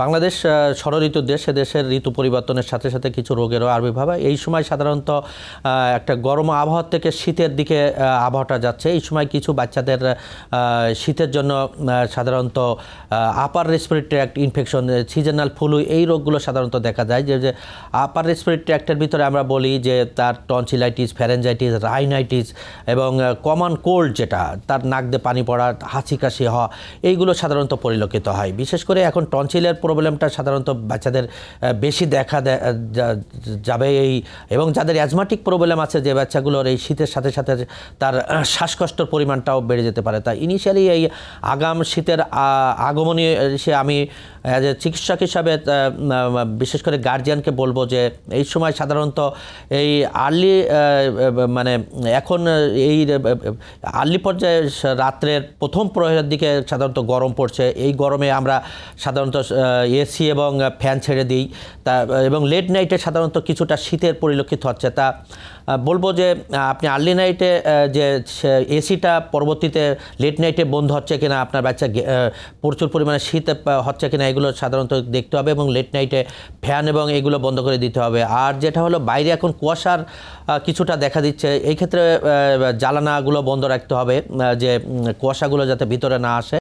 বাংলাদেশ ষড়ঋতুর দেশ। দেশের ঋতু পরিবর্তনের সাথে সাথে কিছু রোগেরও আবির্ভাব হয়। এই সময় সাধারণত একটা গরম আবহাওয়া থেকে শীতের দিকে আবহাওয়াটা যাচ্ছে। এই সময় কিছু বাচ্চাদের শীতের জন্য সাধারণত upper respiratory tract infection, seasonal flu, এই রোগগুলো সাধারণত দেখা যায়। যে আপার রেসপিরেটরি ট্র্যাক্টের ভিতরে আমরা বলি যে তার টনসিলাইটিস, ফ্যারেঞ্জাইটিস, রাইনাইটিস এবং কমন কোল্ড, যেটা তার নাক দিয়ে পানি পড়া, হাঁচি কাশি হওয়া, এইগুলো সাধারণত পরিলক্ষিত হয়। বিশেষ করে এখন টনসিলের প্রবলেমটা সাধারণত বাচ্চাদের বেশি দেখা যাবে। এবং যাদের অ্যাজমাটিক প্রবলেম আছে, যে বাচ্চাগুলোর এই শীতের সাথে সাথে তার শ্বাসকষ্টের পরিমাণটাও বেড়ে যেতে পারে। তাই ইনিশিয়ালি এই আগাম শীতের আগমনী সে আমি অ্যাজ এ চিকিৎসক হিসাবে বিশেষ করে গার্জিয়ানকে বলবো যে এই সময় সাধারণত এই আর্লি মানে এখন এই আর্লি পর্যায়ে রাত্রের প্রথম প্রহরের দিকে সাধারণত গরম পড়ছে। এই গরমে আমরা সাধারণত এসি এবং ফ্যান ছেড়ে দিই এবং লেট নাইটে সাধারণত কিছুটা শীতের পরিলক্ষিত হচ্ছে। তা বলবো যে আপনি আর্লি নাইটে যে এসিটা পরবর্তীতে লেট নাইটে বন্ধ হচ্ছে কিনা, আপনার বাচ্চা প্রচুর পরিমাণে শীত হচ্ছে কিনা, এগুলো সাধারণত দেখতে হবে এবং লেট নাইটে ফ্যান এবং এগুলো বন্ধ করে দিতে হবে। আর যেটা হলো বাইরে এখন কুয়াশার কিছুটা দেখা দিচ্ছে, এই ক্ষেত্রে জ্বালানাগুলো বন্ধ রাখতে হবে যে কুয়াশাগুলো যাতে ভিতরে না আসে।